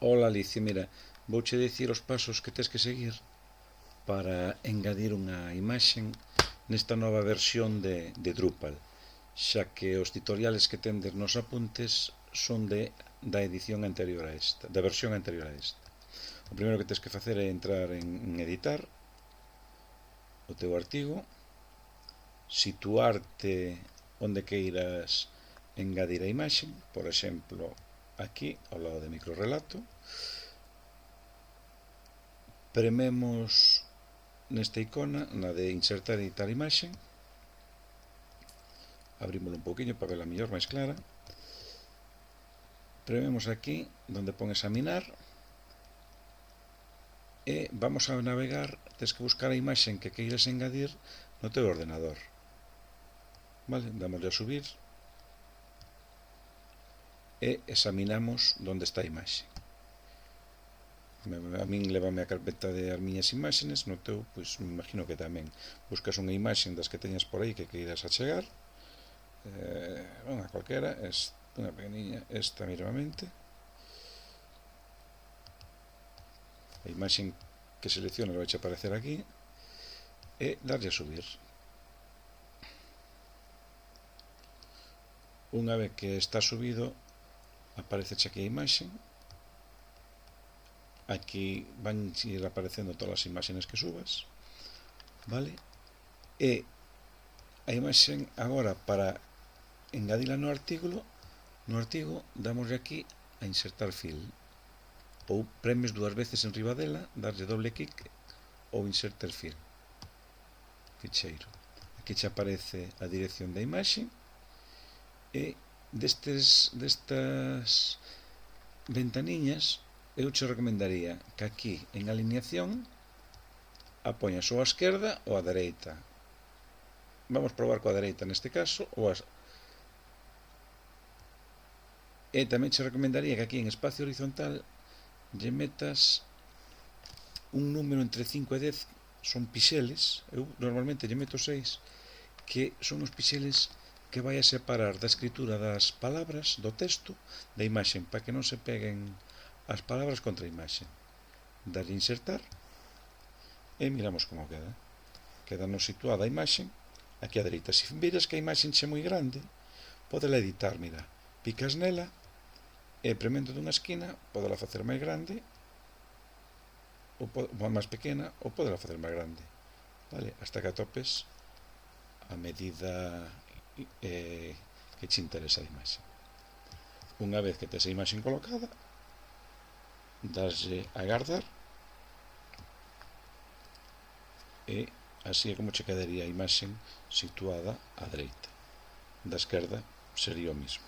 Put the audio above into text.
Ola Alicia, mira, vouche dicir os pasos que tes que seguir para engadir unha imaxen nesta nova versión de Drupal, xa que os tutoriales que tendes nos apuntes son da edición anterior a esta, da versión anterior a esta. O primeiro que tes que facer é entrar en editar o teu artigo, situarte onde queiras engadir a imaxen, por exemplo, aquí, ao lado de microrelato. Prememos nesta icona, na de insertar e editar imaxen, abrímoslo un pouquinho para verla mellor, máis clara. Prememos aquí, onde pon examinar, e vamos a navegar, tes que buscar a imaxen que queiras engadir no teu ordenador. Vale, damosle a subir e examinamos onde está a imaxe. A min levame a carpeta de as miñas imaxenes, no teu, pois me imagino que tamén buscas unha imaxen das que teñas por aí que queiras achegar, unha calquera, unha pequeniña, esta mismamente, a imaxen que seleccionas vai aparecer aquí, e darlle a subir. Unha vez que está subido, aparece aquí a imaxen. Aquí van ir aparecendo todas as imaxenes que subas, vale? E a imaxen agora, para engadila no artigo damosle aquí a insertar fill, ou premes dúas veces en riba dela, darlle doble clic ou insertar fill, ficheiro. Aquí xa aparece a dirección da imaxe, e destas ventaniñas eu che recomendaría que aquí en alineación a poñas ou a esquerda ou a dereita. Vamos probar coa dereita neste caso, e tamén che recomendaría que aquí en espacio horizontal lle metas un número entre 5 e 10, son pixeles, eu normalmente lle meto 6, que son os pixeles que vai a separar da escritura das palabras, do texto, da imaxen, para que non se peguen as palabras contra a imaxen. Darlle insertar e miramos como queda. Quedanos situada a imaxen aquí á dereita. Se veres que a imaxen é moi grande, podela editar, mira, picas nela e premendo dunha esquina podela facer máis grande ou máis pequena, ou podela facer máis grande, vale? Hasta que atopes a medida que te interesa a imaxe. Unha vez que tes a imaxe colocada, daslle a guardar, e así é como che quedaría a imaxe situada á dereita. Da esquerda sería o mismo.